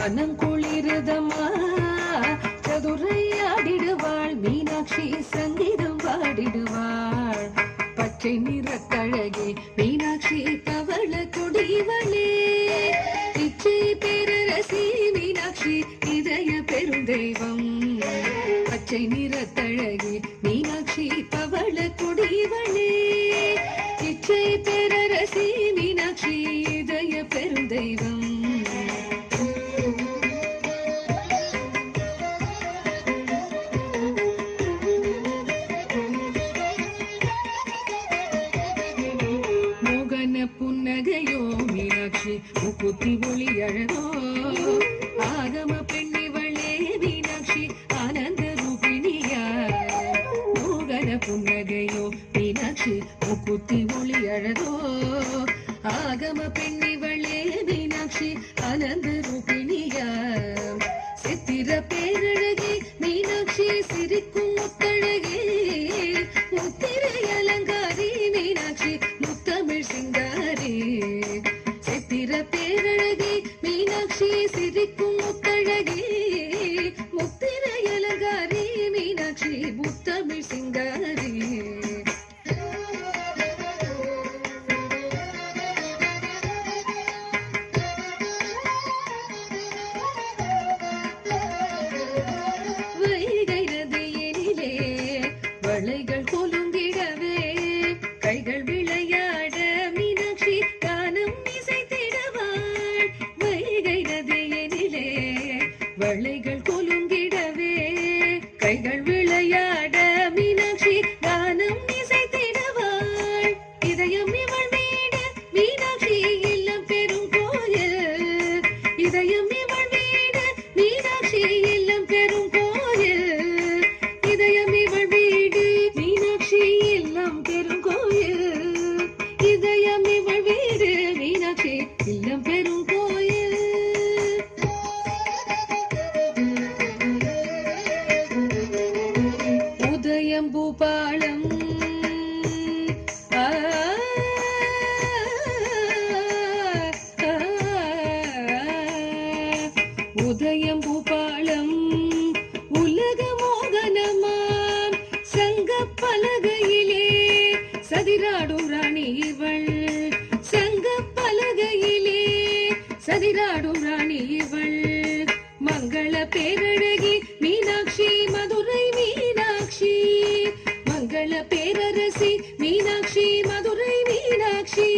மனம் குளிரதமா சதுரையாடிடுவாள் மீனாட்சி சங்கீதம் பாடிடுவாள். பச்சை நிறத்தழகே மீனாட்சி பவள கொடிவளே இச்சை பேரரசி மீனாட்சி இதய பெருந்தெய்வம். பச்சை நிறத்தழகே மீனாட்சி பவள கொடிவளே இச்சை பேரரசி மீனாட்சி இதய பெருந்தெய்வம். புன்னகையோ மீனாட்சி முக்குத்தி ஒளி அழகோ ஆகம பெண்ணிவளே மீனாட்சி ஆனந்த ரூபிணியா. மோகன புன்னகையோ மீனாட்சி முக்குத்தி ஒளி அழகோ ஆகம பெண்ணிவளே மீனாட்சி ஆனந்த ரூபிணியா. சித்திர பேரழகே மீனாட்சி சிரிக்கும் முத்தழகே முத்திரை அலங்காரி மீனாட்சி முத்தமிழ் சிங்காரி. சித்திர பேரழகே மீனாட்சி சிரிக்கும் முத்தழகே முத்திரை அலங்காரி மீனாட்சி முத்தமிழ் சிங்காரி. வைகை நதியினிலே வளைகள் கொலுங்கிடவே கைகள் விளையாட மீனாட்சி கானம் இசைத்திடுவாள். வைகை நதியினிலே வளைகள் கொலுங்கிடவே கைகள் விளையாட மீனாட்சி கானம் இசைத்திடுவாள். இதயம் இவள் வீடு மீனாட்சி இல்லம் பெரும் கோயில். இதயம் இவள் வீடு மீனாட்சி இல்லம் பெரும் கோயில். இதயம் இவள் வீடு மீனாட்சி இல்லம் பெரும் கோயில். இதயம் இவள் வீடு மீனாட்சி இல்லம் பெரும் கோயில். உதயம் பூபாலம் உதயம் பூபாலம் உலக மோகனமாம் சங்க பலகையிலே சதிராடும் ராணி இவள். சங்க பலகையிலே சதிராடும் ராணி இவள். மங்கள பேரழகி மீனாட்சி மதுரை மீனாட்சி. மங்கள பேரரசி மீனாட்சி மதுரை மீனாட்சி.